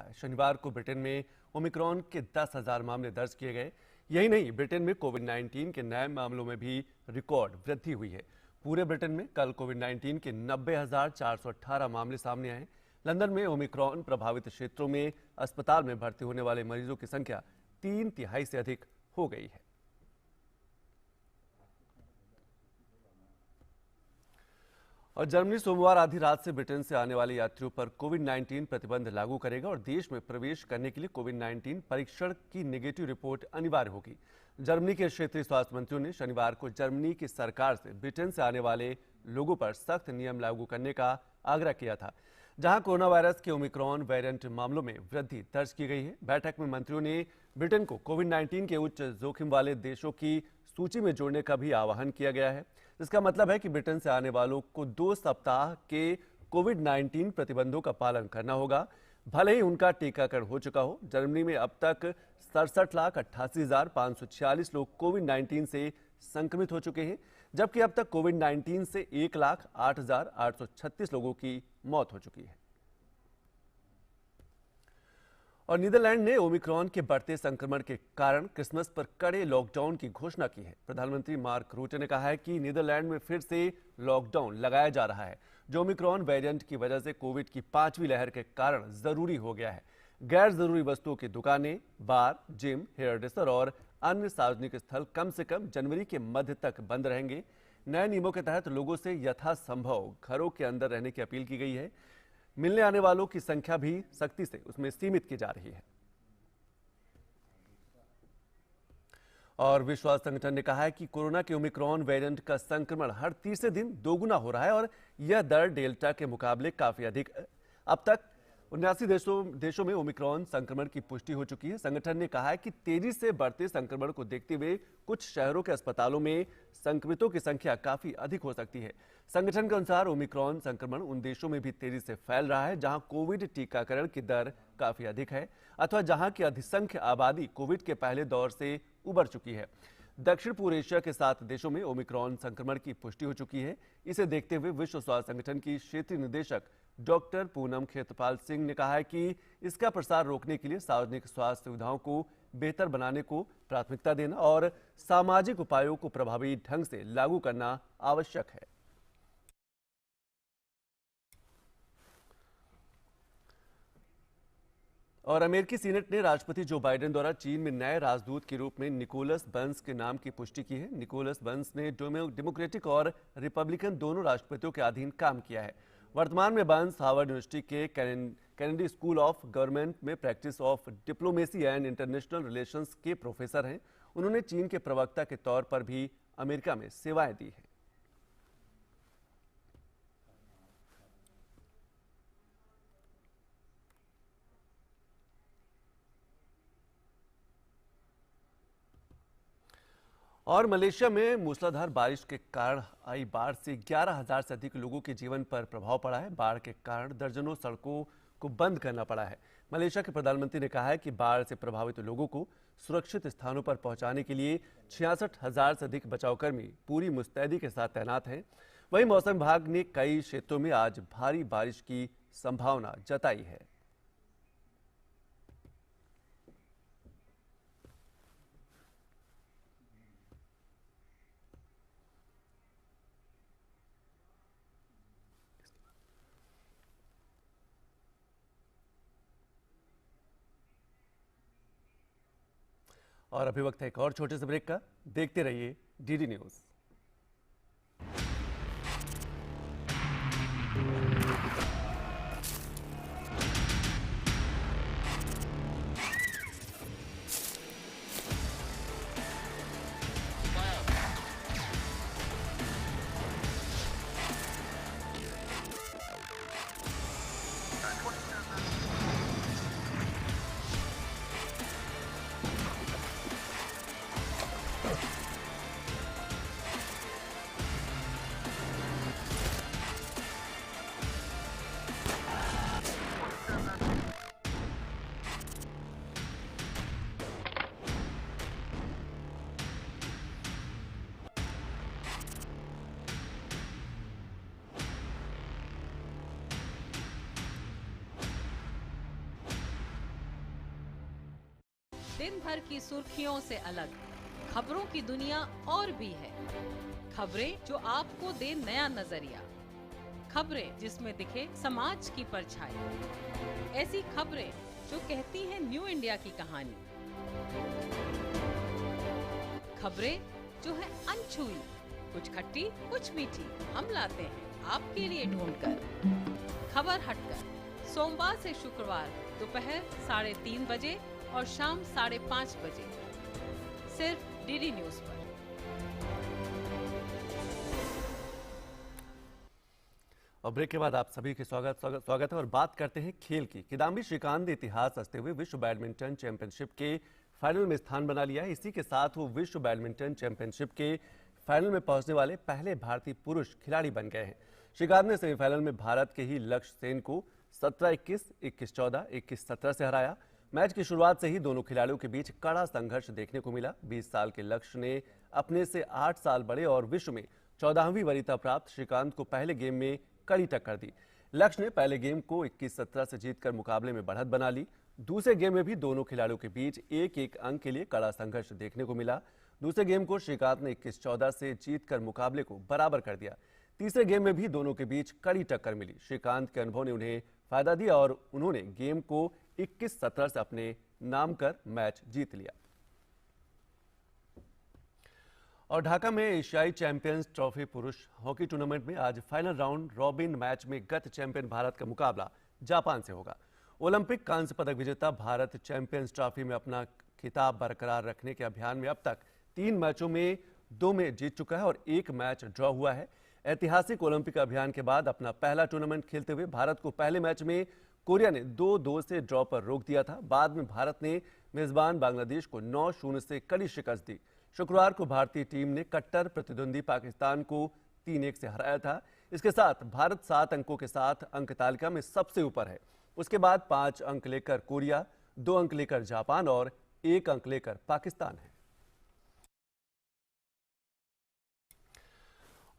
है। शनिवार को ब्रिटेन में ओमिक्रॉन के 10,000 मामले दर्ज किए गए। यही नहीं, ब्रिटेन में कोविड-19 के नए मामलों में भी रिकॉर्ड वृद्धि हुई है। पूरे ब्रिटेन में कल कोविड-19 के 90,418 मामले सामने आए। लंदन में ओमिक्रॉन प्रभावित क्षेत्रों में अस्पताल में भर्ती होने वाले मरीजों की संख्या 3/3 से अधिक हो गई है। और जर्मनी सोमवार आधी रात से ब्रिटेन से आने वाले यात्रियों पर कोविड-19 प्रतिबंध लागू करेगा और देश में प्रवेश करने के लिए कोविड-19 परीक्षण की नेगेटिव रिपोर्ट अनिवार्य होगी। जर्मनी के क्षेत्रीय स्वास्थ्य मंत्रियों ने शनिवार को जर्मनी की सरकार से ब्रिटेन से आने वाले लोगों पर सख्त नियम लागू करने का आग्रह किया था, जहां कोरोना वायरस के ओमिक्रॉन वेरिएंट मामलों में वृद्धि दर्ज की गई है। बैठक में मंत्रियों ने ब्रिटेन को कोविड-19 के उच्च जोखिम वाले देशों की सूची में जोड़ने का भी आह्वान किया गया है। इसका मतलब है कि ब्रिटेन से आने वालों को 2 सप्ताह के कोविड-19 प्रतिबंधों का पालन करना होगा, भले ही उनका टीकाकरण हो चुका हो। जर्मनी में अब तक 67,88,546 लोग कोविड-19 से संक्रमित हो चुके हैं, जबकि अब तक कोविड-19 से 1,08,836 लोगों की मौत हो चुकी है। और नीदरलैंड ने ओमिक्रॉन के बढ़ते संक्रमण के कारण क्रिसमस पर कड़े लॉकडाउन की घोषणा की है। प्रधानमंत्री मार्क रूटे ने कहा है कि नीदरलैंड में फिर से लॉकडाउन लगाया जा रहा है, जो ओमिक्रॉन वेरिएंट की वजह से कोविड की 5वीं लहर के कारण जरूरी हो गया है। गैर जरूरी वस्तुओं की दुकानें, बार, जिम, हेयर ड्रेसर और अन्य सार्वजनिक स्थल कम से कम जनवरी के मध्य तक बंद रहेंगे। नए नियमों के तहत लोगों से यथासंभव घरों के अंदर रहने की अपील की गई है। मिलने आने वालों की संख्या भी सख्ती से उसमें सीमित की जा रही है। और विश्व स्वास्थ्य संगठन ने कहा है कि कोरोना के ओमिक्रॉन वेरिएंट का संक्रमण हर तीसरे दिन दोगुना हो रहा है और यह दर डेल्टा के मुकाबले काफी अधिक है। अब तक 79 देशों में ओमिक्रॉन संक्रमण की पुष्टि हो चुकी है। संगठन ने कहा है कि तेजी से बढ़ते संक्रमण को देखते हुए कुछ शहरों के अस्पतालों में संक्रमितों की संख्या काफी अधिक हो सकती है। संगठन के अनुसार ओमिक्रॉन संक्रमण उन देशों में भी तेजी से फैल रहा है जहां कोविड टीकाकरण की दर काफी अधिक है अथवा जहां की अधिसंख्य आबादी कोविड के पहले दौर से उबर चुकी है। दक्षिण पूर्व एशिया के 7 देशों में ओमिक्रॉन संक्रमण की पुष्टि हो चुकी है। इसे देखते हुए विश्व स्वास्थ्य संगठन की क्षेत्रीय निदेशक डॉक्टर पूनम खेतपाल सिंह ने कहा है कि इसका प्रसार रोकने के लिए सार्वजनिक स्वास्थ्य सुविधाओं को बेहतर बनाने को प्राथमिकता देना और सामाजिक उपायों को प्रभावी ढंग से लागू करना आवश्यक है। और अमेरिकी सीनेट ने राष्ट्रपति जो बाइडेन द्वारा चीन में नए राजदूत के रूप में निकोलस बर्न्स के नाम की पुष्टि की है। निकोलस बर्न्स ने डेमोक्रेटिक और रिपब्लिकन दोनों राष्ट्रपतियों के अधीन काम किया है। वर्तमान में बर्न्स हार्वर्ड यूनिवर्सिटी के कैनेडी स्कूल ऑफ गवर्नमेंट में practice of diplomacy and international relations के प्रोफेसर हैं। उन्होंने चीन के प्रवक्ता के तौर पर भी अमेरिका में सेवाएं दी हैं। और मलेशिया में मूसलाधार बारिश के कारण आई बाढ़ से 11,000 से अधिक लोगों के जीवन पर प्रभाव पड़ा है। बाढ़ के कारण दर्जनों सड़कों को बंद करना पड़ा है। मलेशिया के प्रधानमंत्री ने कहा है कि बाढ़ से प्रभावित लोगों को सुरक्षित स्थानों पर पहुंचाने के लिए 66,000 से अधिक बचावकर्मी पूरी मुस्तैदी के साथ तैनात हैं। वहीं मौसम विभाग ने कई क्षेत्रों में आज भारी बारिश की संभावना जताई है। और अभी वक्त है एक और छोटे से ब्रेक का। देखते रहिए डीडी न्यूज। दिन भर की सुर्खियों से अलग खबरों की दुनिया और भी है। खबरें जो आपको दे नया नजरिया, खबरें जिसमें दिखे समाज की परछाई, ऐसी खबरें जो कहती हैं न्यू इंडिया की कहानी। खबरें जो है अनछुई, कुछ खट्टी कुछ मीठी, हम लाते हैं आपके लिए ढूंढकर। खबर हटकर सोमवार से शुक्रवार दोपहर 3:30 बजे और शाम 5:30 बजे सिर्फ डीडी न्यूज पर। और ब्रेक के बाद आप सभी के स्वागत है और बात करते हैं खेल की। किदाम्बी श्रीकांत ने इतिहास रचते हुए विश्व बैडमिंटन चैंपियनशिप के फाइनल में स्थान बना लिया है। इसी के साथ वो विश्व बैडमिंटन चैंपियनशिप के फाइनल में पहुंचने वाले पहले भारतीय पुरुष खिलाड़ी बन गए हैं। श्रीकांत ने सेमीफाइनल में भारत के ही लक्ष्य सेन को 17-21, 21-14, 21-17 से हराया। मैच की शुरुआत से ही दोनों खिलाड़ियों के बीच कड़ा संघर्ष देखने को मिला। 20 साल के लक्ष्य ने अपने से 8 साल बड़े और विश्व में 14वीं वरीयता प्राप्त श्रीकांत को पहले गेम में कड़ी टक्कर दी। लक्ष्य ने पहले गेम को 21-17 से जीतकर मुकाबले में बढ़त बना ली। दूसरे गेम में भी दोनों खिलाड़ियों के बीच एक अंक के लिए कड़ा संघर्ष देखने को मिला। दूसरे गेम को श्रीकांत ने 21-14 से जीतकर मुकाबले को बराबर कर दिया। तीसरे गेम में भी दोनों के बीच कड़ी टक्कर मिली। श्रीकांत के अनुभव ने उन्हें फायदा दिया और उन्होंने गेम को 21-17 से अपने नाम कर मैच जीत लिया। और ढाका में एशियाई चैंपियंस ट्रॉफी पुरुष हॉकी टूर्नामेंट में आज फाइनल राउंड रॉबिन मैच में गत चैंपियन भारत का मुकाबला जापान से होगा। ओलंपिक कांस्य पदक विजेता भारत चैंपियंस ट्रॉफी में अपना खिताब बरकरार रखने के अभियान में अब तक 3 मैचों में 2 में जीत चुका है और 1 मैच ड्रॉ हुआ है। ऐतिहासिक ओलंपिक अभियान के बाद अपना पहला टूर्नामेंट खेलते हुए भारत को पहले मैच में कोरिया ने 2-2 से ड्रॉ पर रोक दिया था। बाद में भारत ने मेजबान बांग्लादेश को 9-0 से कड़ी शिकस्त दी। शुक्रवार को भारतीय टीम ने कट्टर प्रतिद्वंदी पाकिस्तान को 3-1 से हराया था। इसके साथ भारत 7 अंकों के साथ अंक तालिका में सबसे ऊपर है। उसके बाद 5 अंक लेकर कोरिया, 2 अंक लेकर जापान और 1 अंक लेकर पाकिस्तान है।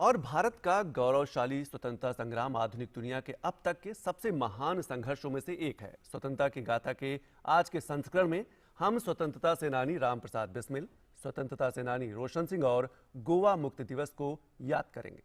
और भारत का गौरवशाली स्वतंत्रता संग्राम आधुनिक दुनिया के अब तक के सबसे महान संघर्षों में से एक है। स्वतंत्रता की गाथा के आज के संस्करण में हम स्वतंत्रता सेनानी राम प्रसाद बिस्मिल, स्वतंत्रता सेनानी रोशन सिंह और गोवा मुक्ति दिवस को याद करेंगे।